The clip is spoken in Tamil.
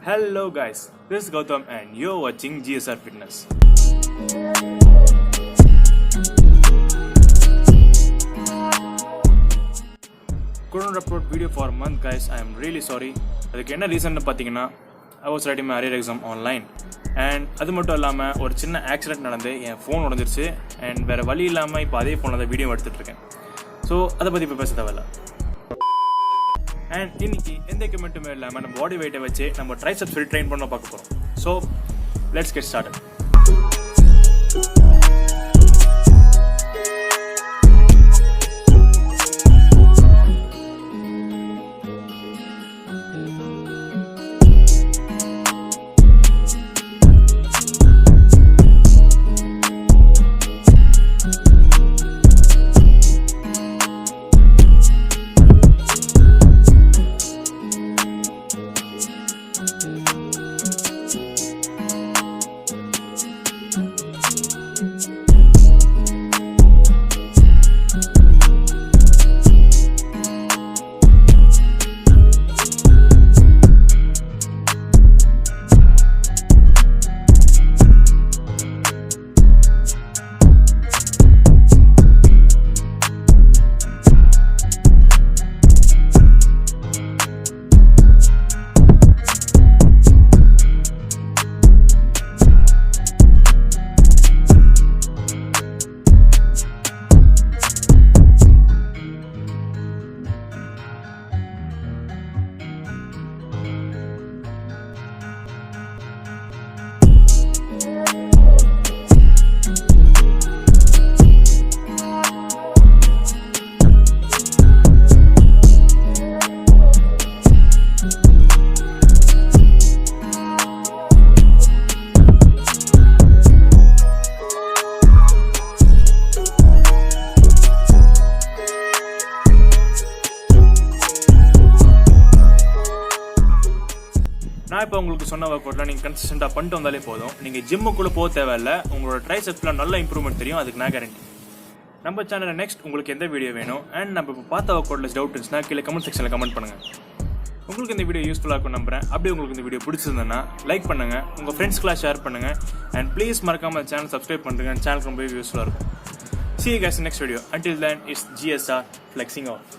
Hello guys, this is Gautam and you're watching GSR Fitness. Couldn't upload video for a month guys, I am really sorry. அதுக்கு என்ன ரீசன் பார்த்தீங்கன்னா I was writing my arrear exam online and அது மட்டும் இல்லாமல் ஒரு சின்ன ஆக்சிடென்ட் நடந்து என் ஃபோன் உடஞ்சிருச்சு and வேறு வழி இல்லாமல் இப்போ அதே ஃபோனில் தான் வீடியோ எடுத்துகிட்ருக்கேன். ஸோ அதை பற்றி இப்போ பேச தேவையில்ல. அண்ட் இன்னைக்கு எந்த எக்யூப்மெண்ட்டுமே இல்லாமல் நம்ம பாடி வெயிட்டை வச்சு நம்ம ட்ரைசெப்ஸ் சொல்லி ட்ரெயின் பண்ண பார்க்க போகிறோம். So let's get started. நான் இப்போ உங்களுக்கு சொன்ன ஒர்க் அவுட்லாம் நீங்கள் கன்சிஸ்டண்டாக பண்ணிட்டு வந்தாலே போதும். நீங்கள் ஜிம்முக்குள்ளே போக தேவையில்லை, உங்களோட ட்ரைசெப்ஸில் நல்ல இம்ப்ரூவ்மெண்ட் தெரியும், அதுக்கு நான் கேரண்டி. நம்ம சேனலில் நெக்ஸ்ட் உங்களுக்கு எந்த வீடியோ வேணும் அண்ட் நம்ம இப்போ பார்த்த ஒர்க் அவுட்டில் டவுட் இருந்துச்சுன்னா கீழே கமெண்ட் செக்ஷனில் கமெண்ட் பண்ணுங்கள். உங்களுக்கு இந்த வீடியோ யூஸ்ஃபுல்லாக இருக்கும் நம்புறேன். அப்படியே உங்களுக்கு இந்த வீடியோ பிடிச்சிருந்ததுன்னா லைக் பண்ணுங்கள், உங்கள் ஃப்ரெண்ட்ஸ்க்குலாம் ஷேர் பண்ணுங்கள் அண்ட் ப்ளீஸ் மறக்காமல் சேனல் சப்ஸ்கிரைப் பண்ணுங்கள். சேனல் ரொம்ப யூஸ்ஃபுல்லாக இருக்கும். See you guys in next video. Until then, it's GSR flexing off.